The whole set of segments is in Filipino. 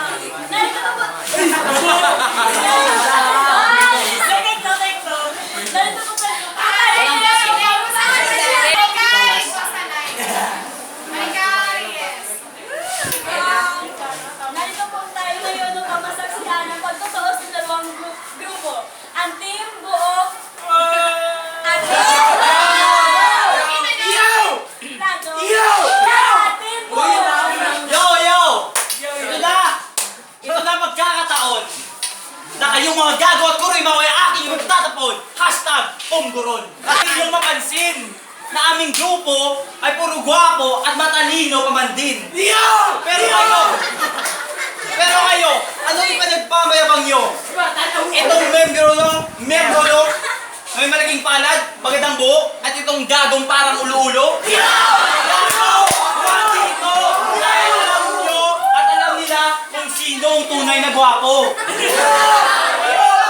Narito na po. Narito po tayo. Narito po tayo ngayon ng pamasaksihan ng pagtutuos ng dalawang grupo. Ang team buok at magkakataon na kayong mga gago at kuroy mga aking magtatapon. #Ponggoron. At inyong mapansin na aming grupo ay puro gwapo at matalino pa man din. Pero kayo, ano yung pinagpamayabang nyo? Itong membro may malaking palad, magandang buhok, at itong gagong parang ulo-ulo. Sino ang tunay na gwapo?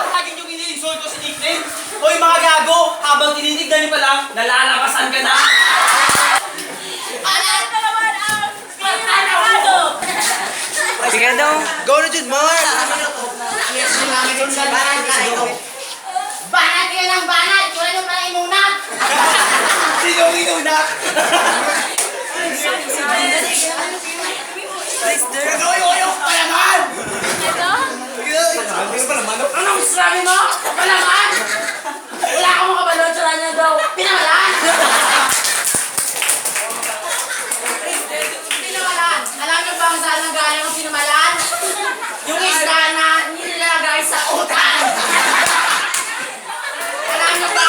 Lagi niyong iniinsulto si nickname? Hoy mga gago, habang tinitignan niyo pa lang, nalalabasan ka na? Sige daw. Go na dyan, Mark! banat yan ang banat! Wala nyo pala imunat! Sino ang inunak? Gagawin ko yung palaman! Anong sabi mo? Palaman! Wala akong makabalot sa kanya daw. Pinamalan! Pinamalan! Alam niyo ba kung saan nanggaling ang pinamalan? Yung isda na nilalagay sa utan! Alam niyo ba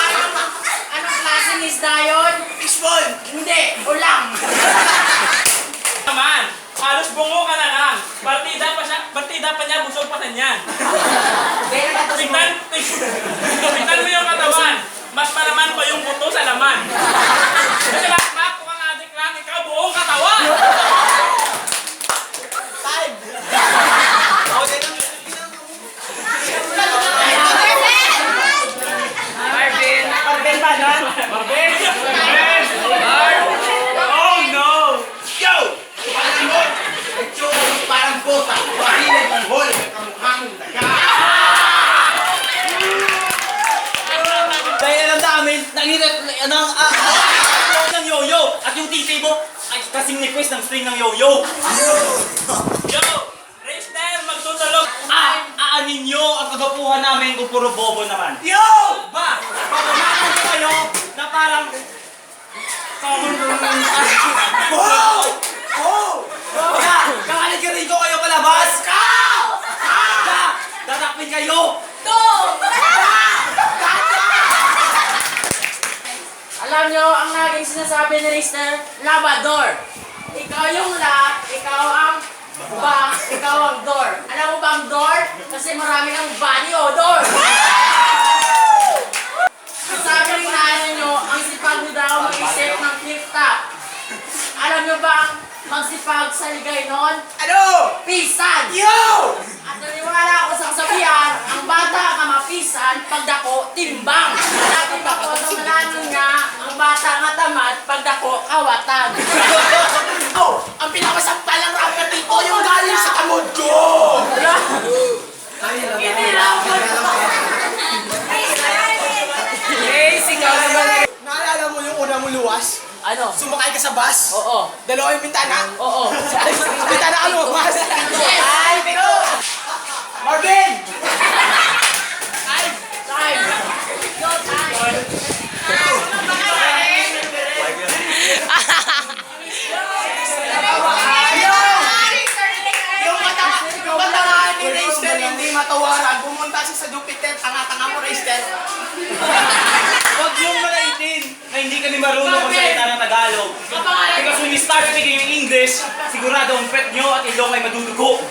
anong klaseng isda yun? Fishball! Hindi, ulam! Naman, halos bungo ka na lang. Partida pa niya, busog pa na niyan. Tingnan mo yung katawan. Mas malaman pa yung buto sa laman. Kasi bakit kung ang adik lang, ikaw buong katawan. Time! Marvin ba na? Marvin! Oh no! Yo! Parang bota! Pahilig ng hol! Kamukhang daga! Dahil alam namin, nangirit ng yo-yo. At yung titi mo, ay kasing request ng string ng yo-yo. Yo! Rister, magtutulog! Aanin nyo ang kagapuhan namin kung puro bobo naman. Yo! Ba! Papunakan ko kayo na parang... Wow! Oh! Kakaligirin ko kayo palabas! Dadakpin kayo! Alam nyo, ang laging sinasabi ni Rister, labador. Ikaw yung lock, ikaw ang box, ikaw ang door. Alam mo ba ang door? Kasi marami kang body odor. Sabi ng nanay nyo, ang sipag nyo daw mag-isip ng flip top. Alam nyo ba ang magsipag sa ligay nun? Ano? Pisan! Yo! At naniwala ako sa kasabihan, ang bata ka mapisan, pagdako, timbang. At ako sa malano niya, ang bata nga tamad, pagdako, kawatan. Oh! Ang pinakasampalang rapper dito yung galing sa kamod ko! Hindi lang ako. Hey, sigaw naman. Naalala mo yung una mo luwas? Ano? Sumakay ka sa bus? Oo. Dalawa yung bintana? Oo. Bintana ka lumabas? Yes! Ay, pero! Marvin! Time! Time! Go time! Yung katangahan ni Reister hindi matawaran. Pumunta siya sa Jupiter, tanga-tanga mo Reister. Huwag yung malaitin na hindi kami marunong magsalita ng Tagalog. Because when we start speaking in English, sigurado ang pet nyo at ilong ay madudugo.